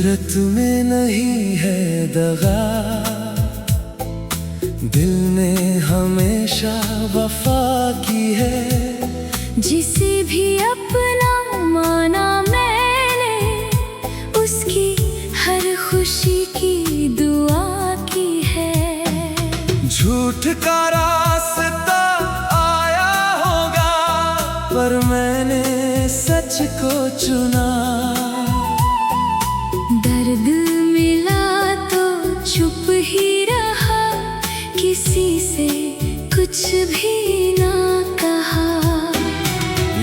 फितरत में नहीं है दगा, दिल ने हमेशा वफा की है। जिसे भी अपना माना मैंने, उसकी हर खुशी की दुआ की है। झूठ का रास्ता आया होगा, पर मैंने सच को चुना। दर्द मिला तो चुप ही रहा, किसी से कुछ भी ना कहा।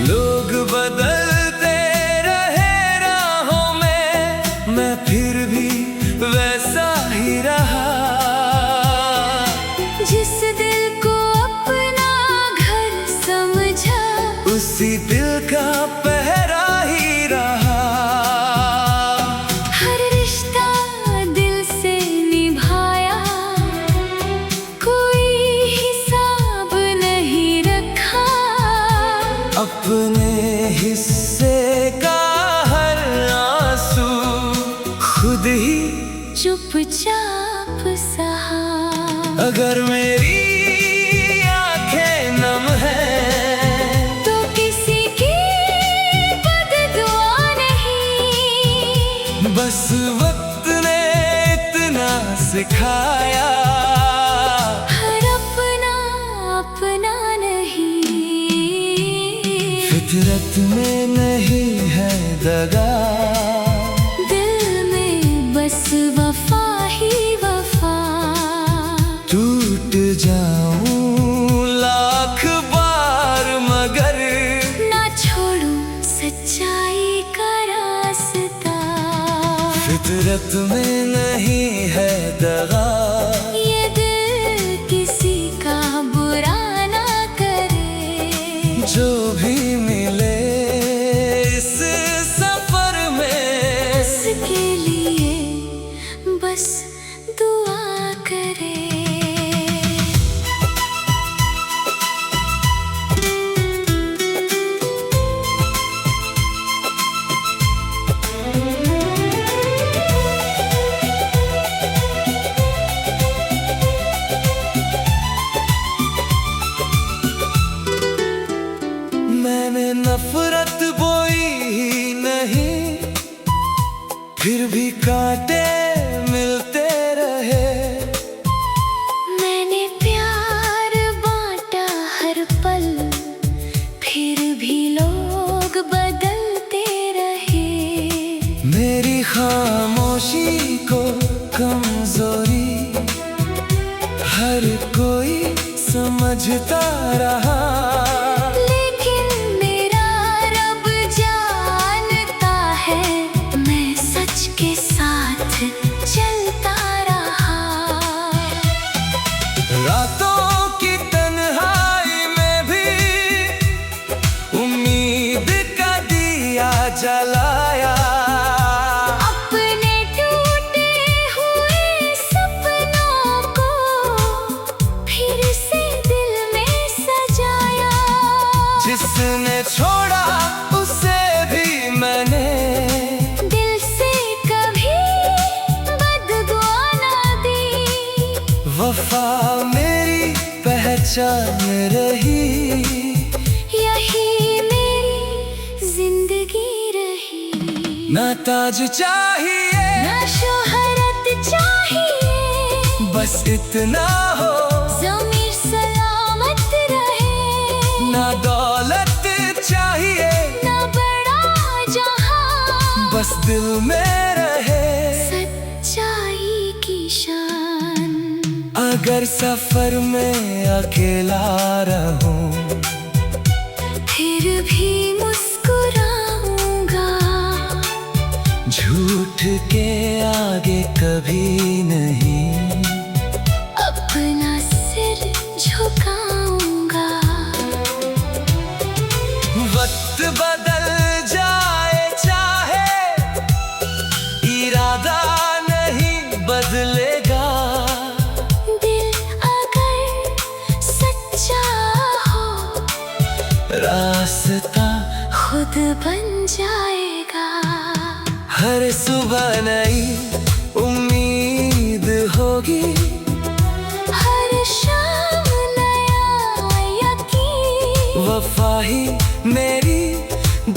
लोग बदलते रहे राहों में, मैं फिर भी वैसा ही रहा। जिस दिल को अपना घर समझा, उसी दिल का पहरा ही रहा। हर रिश्ता दिल से निभाया, कोई हिसाब नहीं रखा। अपने हिस्से का हर आंसू खुद ही चुपचाप सहा। अगर मेरी आंखें नम है, तो किसी की बददुआ नहीं। बस वक्त ने इतना सिखाया। हर अपना अपना नहीं। फितरत में नहीं है दगा, दिल में बस वफा ही वफा। टूट जाऊं लाख बार मगर ना छोड़ूं सच्चाई का रास्ता। फितरत में नहीं है दगा, ये दिल किसी का बुरा ना करे। जो भी मिले इस सफर में, उसके लिए बस दुआ करे। मैंने नफरत बोई ही नहीं, फिर भी कांटे मिलते रहे। मैंने प्यार बांटा हर पल, फिर भी लोग बदलते रहे। मेरी खामोशी को कमजोरी हर कोई समझता रहा। लेकिन मेरा रब जानता है, मैं सच के साथ चलता रहा। रातों की तन्हाई में भी उम्मीद का दिया जलाया। अपने टूटे हुए सपनों को फिर से दिल में सजाया। जिसने छोड़ा उसे भी मैंने दिल से कभी बददुआ ना दी। वफा मेरी पहचान रही, यही मेरी जिंदगी रही। ना ताज चाहिए ना शोहरत चाहिए, बस इतना हो ज़मीर सलामत रहे। ना दौलत चाहिए ना बड़ा जहां, बस दिल में रहे सच्चाई की शान। अगर सफर में अकेला रहूं, फिर भी मुस्कुराऊंगा। झूठ के आगे कभी नहीं अपना सिर झुकाऊंगा। वक्त बदल जाए चाहे, इरादा नहीं बदलेगा। दिल अगर सच्चा हो, रास्ता खुद बन जाएगा। हर सुबह नई उम्मीद होगी, हर शाम नया यकीन। वफा ही मेरी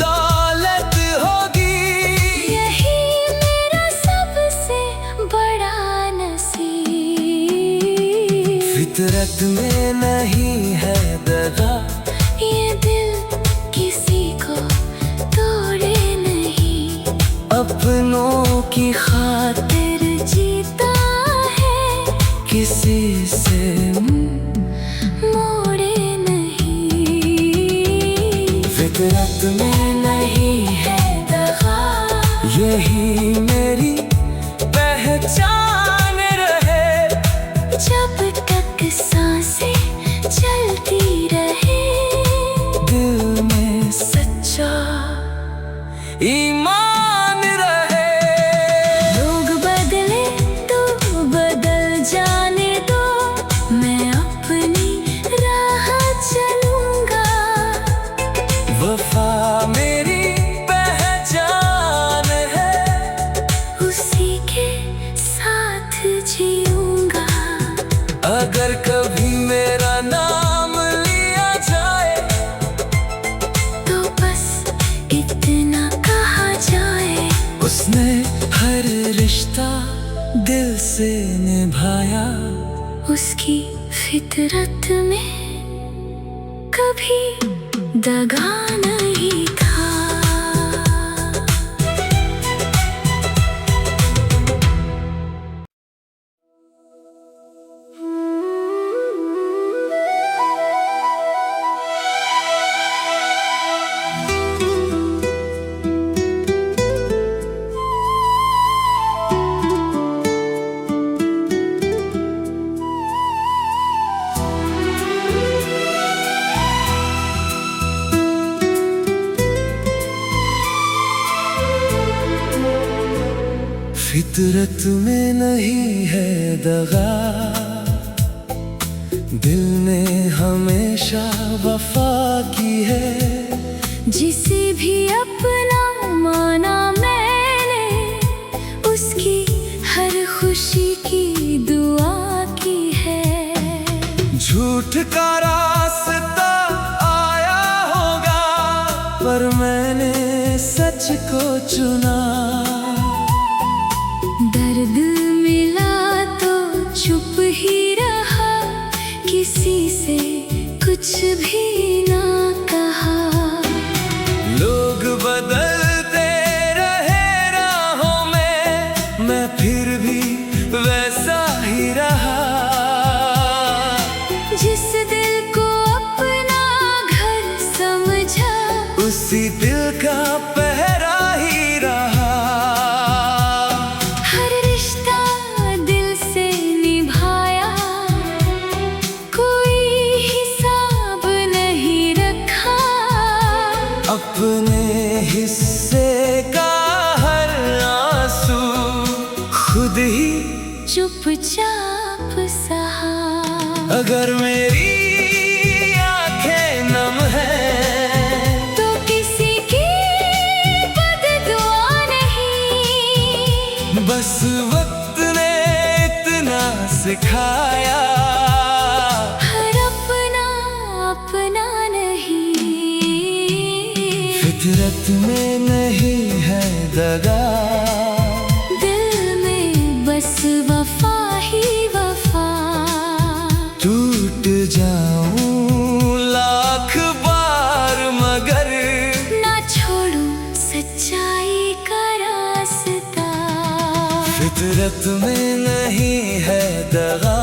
दौलत होगी, यही मेरा सबसे बड़ा नसीब। फितरत में नहीं है दगा, ये दिल किसी को तोड़े नहीं, अपनों की खातिर जीता है, किसी से मोड़े नहीं। फितरत में नहीं है दगा, यही मेरी पहचान रहे। जब तक सांसें चलती रहे, दिल में सच्चा ईमान रहे। लोग बदले तो बदल जाने दो, मैं अपनी राह चलूंगा। वफा मेरी पहचान है, उसी के साथ जीऊंगा। अगर कभी मेरा नाम लिया जाए, तो बस इतना कहा जाए, उसने हर रिश्ता दिल से निभाया। उसकी फितरत में कभी दगा नहीं था। फितरत में नहीं है दगा, दिल ने हमेशा वफा की है। जिसे भी अपना माना मैंने, उसकी हर खुशी की दुआ की है। झूठ का रास्ता आया होगा, पर मैंने सच को चुना। दर्द मिला तो चुप ही रहा, किसी से कुछ भी ना कहा। लोग बदलते रहे राहों में, मैं फिर भी वैसा ही रहा। जिस दिल को अपना घर समझा, उसी दिल का पहरा ही रहा। हर रिश्ता दिल से निभाया, कोई हिसाब नहीं रखा। अपने हिस्से का हर आंसू खुद ही चुपचाप सहा। अगर मेरी आंखें नम है, तो किसी की बददुआ नहीं, बस वक्त ने इतना सिखाया। हर अपना अपना नहीं। फितरत में नहीं है दगा, दिल में बस वफा ही वफा। टूट जाऊं लाख बार मगर ना छोड़ूं सच्चाई का रास्ता। फितरत में नहीं है दगा,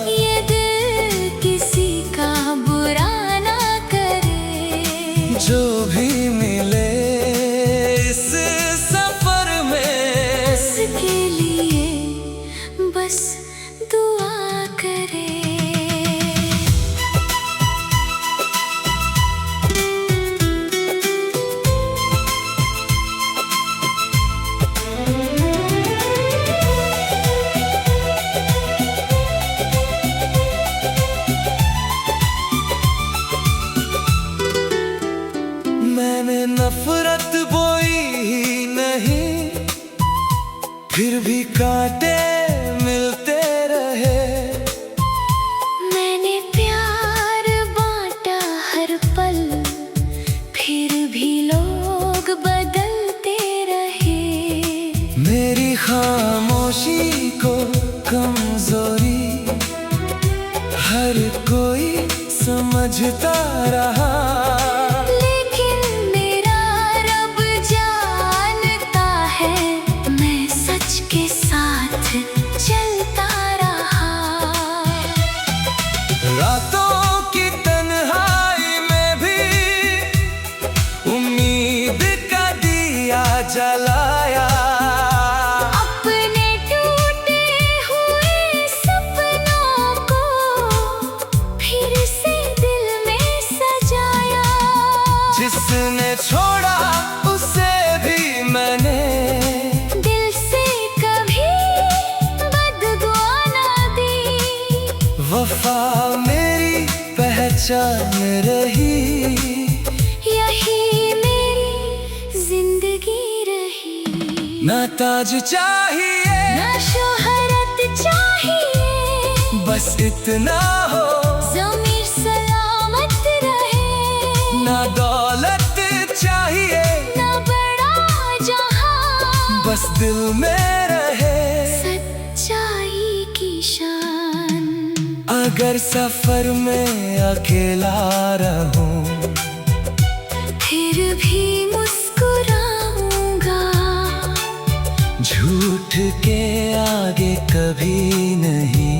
ये दिल किसी का बुरा ना करे। जो भी मिले इस सफर में, उसके लिए बस दुआ करे। कांटे मिलते रहे। मैंने प्यार बांटा हर पल, फिर भी लोग बदलते रहे। मेरी खामोशी को कमजोरी हर कोई समझता रहा। रातों की तन्हाई में भी उम्मीद का दिया जलाया। अपने टूटे हुए सपनों को फिर से दिल में सजाया। जिसने छोड़ा उसे भी मैंने दिल से कभी बददुआ ना दी। वफा मेरी पहचान रही, यही मेरी जिंदगी रही। ना ताज चाहिए ना शोहरत चाहिए, बस इतना हो ज़मीर सलामत रहे। ना दौलत चाहिए ना बड़ा जहां, बस दिल में रहे सच्चाई की शान। अगर सफर में अकेला रहूं फिर भी मुस्कुराऊंगा। झूठ के आगे कभी नहीं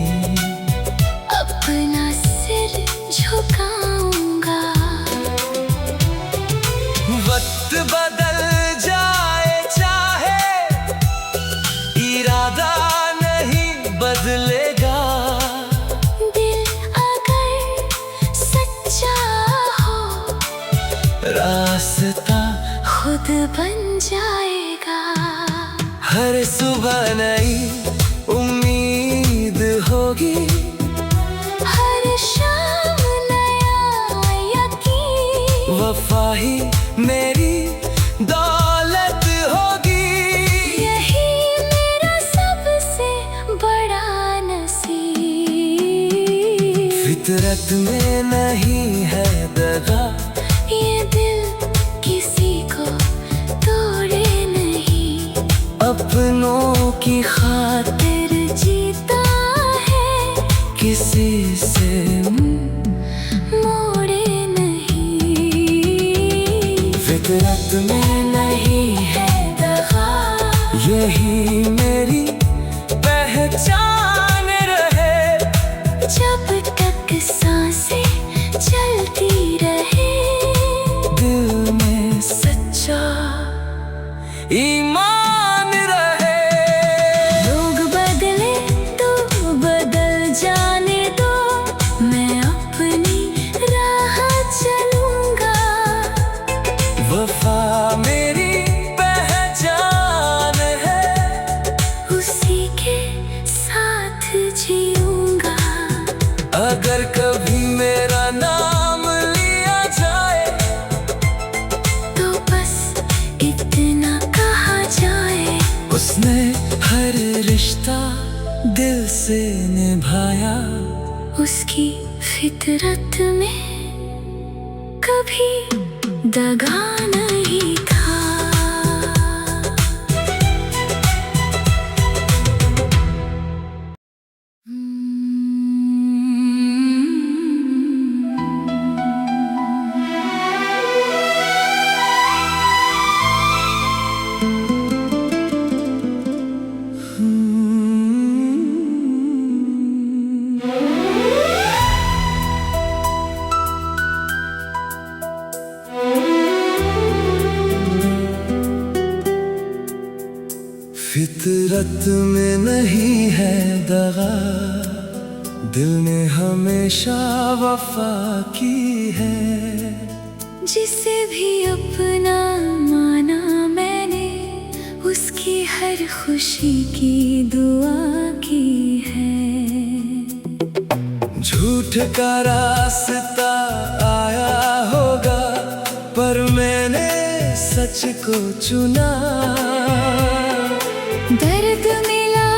अपना सिर झुकाऊंगा। वक्त बदल जाए चाहे इरादा नहीं बदलेगा। दिल अगर सच्चा हो रास्ता खुद बन जाएगा। हर सुबह नई उम्मीद होगी, हर शाम नया यकीन। वफा ही मेरी दौलत होगी। यही मेरा सबसे बड़ा नसीब। फितरत में नहीं है दगा, ये दिल किसी को तोड़े नहीं। अपनों की खातिर जीता है, किसी से मोड़े नहीं। फितरत में नहीं है दगा, यही मेरी पहचान रहे। जब तक सांसें चलती रहे, दिल में सच्चा ईमान रहे। लोग बदले तो बदल जाने दो, मैं अपनी राह चलूंगा। वफा मेरी पहचान है, उसी के साथ जीऊंगा। अगर कभी मेरा नाम लिया जाए तो बस इतना कहा जाए, उसने हर रिश्ता दिल से निभाया। उसकी फितरत में कभी दगा नहीं था। फितरत में नहीं है दगा, दिल ने हमेशा वफा की है। जिसे भी अपना माना मैंने, उसकी हर खुशी की दुआ की है। झूठ का रास्ता आया होगा, पर मैंने सच को चुना। दर्द मिला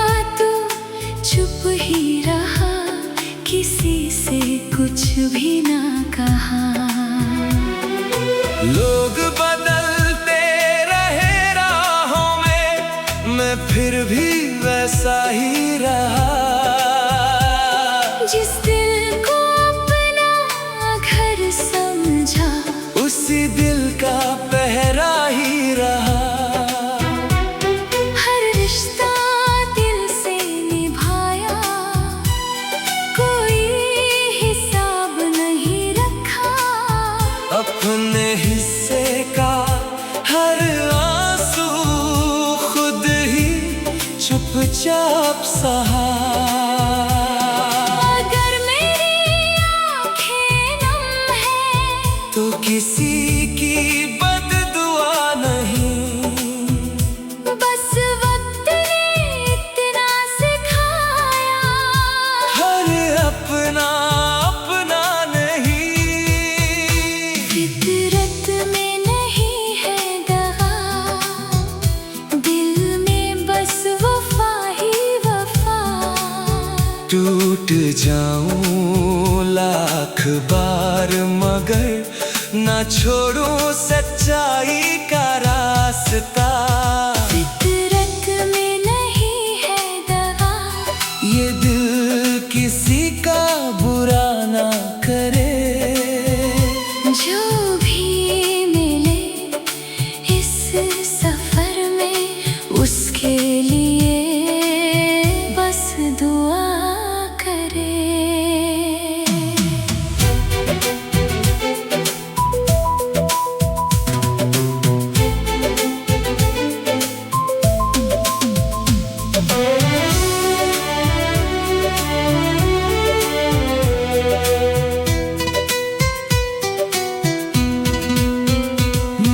श्राप सहा। अगर मेरी आँखें नम है तो किसी की बददुआ नहीं, बस वक्त ने इतना सिखाया। हर अपना अपना नहीं। फितरत में नहीं है दगा, दिल में बस वफा ही वफा। टूट जाऊं लाख बार मगर ना छोड़ूं सच्चाई का रास्ता। फितरत में नहीं है दगा, ये दिल किसी का बुरा ना करे। जो भी मिले इस सफर में उसके लिए बस दुआ करे।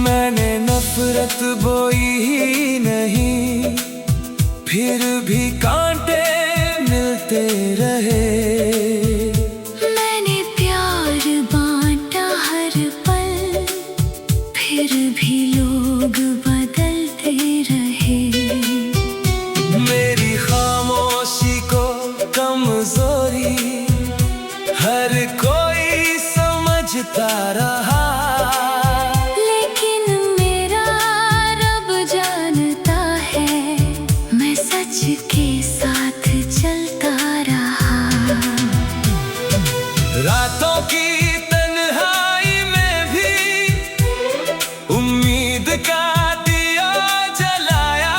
मैंने नफरत बोई ही नहीं, फिर भी कांटे मिलते रहे। मैंने प्यार बांटा हर पल, फिर भी लोग बदलते रहे। मेरी खामोशी को कमजोरी हर कोई समझता रहा। लेकिन मेरा रब जानता है, मैं सच के साथ चलता रहा। रातों की तन्हाई में भी उम्मीद का दिया जलाया।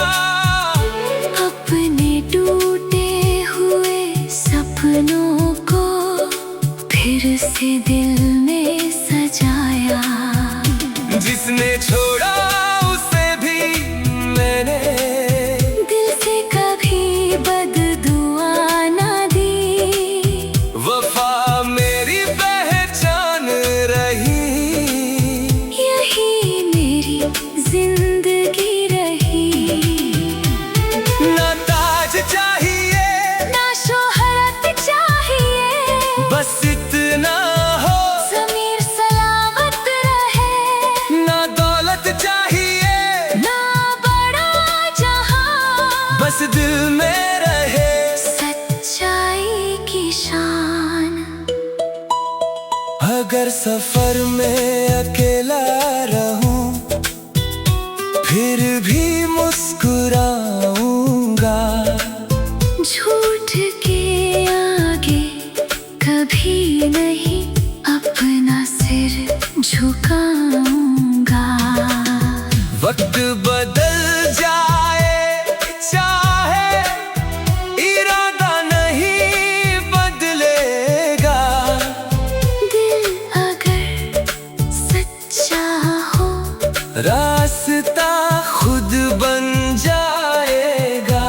अपने टूटे हुए सपनों को फिर से दिल में सजाया। जिसने छोड़ा उसे भी मैंने दिल से कभी बददुआ ना दी। वफा मेरी पहचान रही। यही मेरी जिंदगी रही। ना ताज चाहिए ना शोहरत चाहिए, बस इतना हो ज़मीर सलामत रहे। ना दौलत चाहिए ना बड़ा जहां, बस दिल में रहे। सच्चाई की शान। अगर सफर में अकेला रहूं फिर भी मुस्कुराऊंगा। झूठ के आगे कभी नहीं अपना सिर झुकाऊंगा। वक्त बदल जाए चाहे इरादा नहीं बदलेगा। दिल अगर सच्चा हो रास्ता खुद बन जाएगा।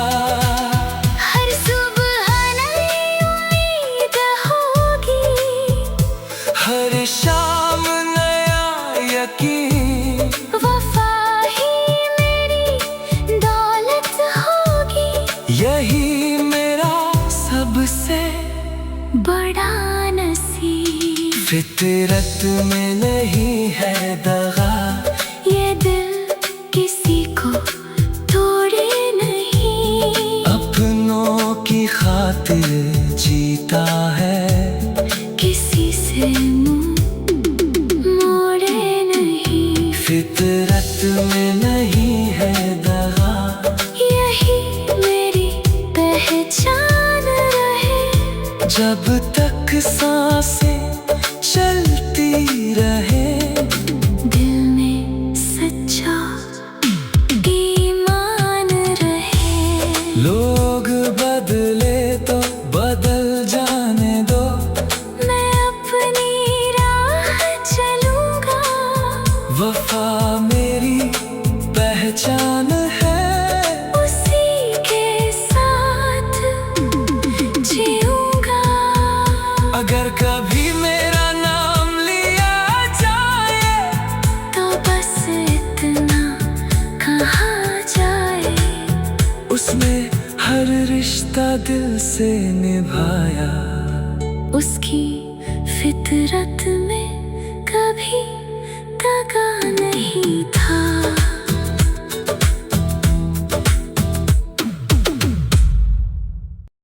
हर सुबह नई उम्मीद होगी, हर शाम नया यकीन। वफा ही मेरी दौलत होगी। यही मेरा सबसे बड़ा नसीब। फितरत में नहीं है दगा। ये दिल किसी को तोड़े नहीं, अपनों की खातिर जीता है। किसी से मुंह मोड़े नहीं। फितरत में नहीं है दगा। यही मेरी पहचान रहे। जब तक सांसें चलती रहे। दिल में सच्चा ईमान रहे। लोग बदले तो बदल जाने दो। मैं अपनी राह चलूंगा। वफा मेरी पहचान है। उसी के साथ रिश्ता दिल से निभाया। उसकी फितरत में कभी दगा नहीं था।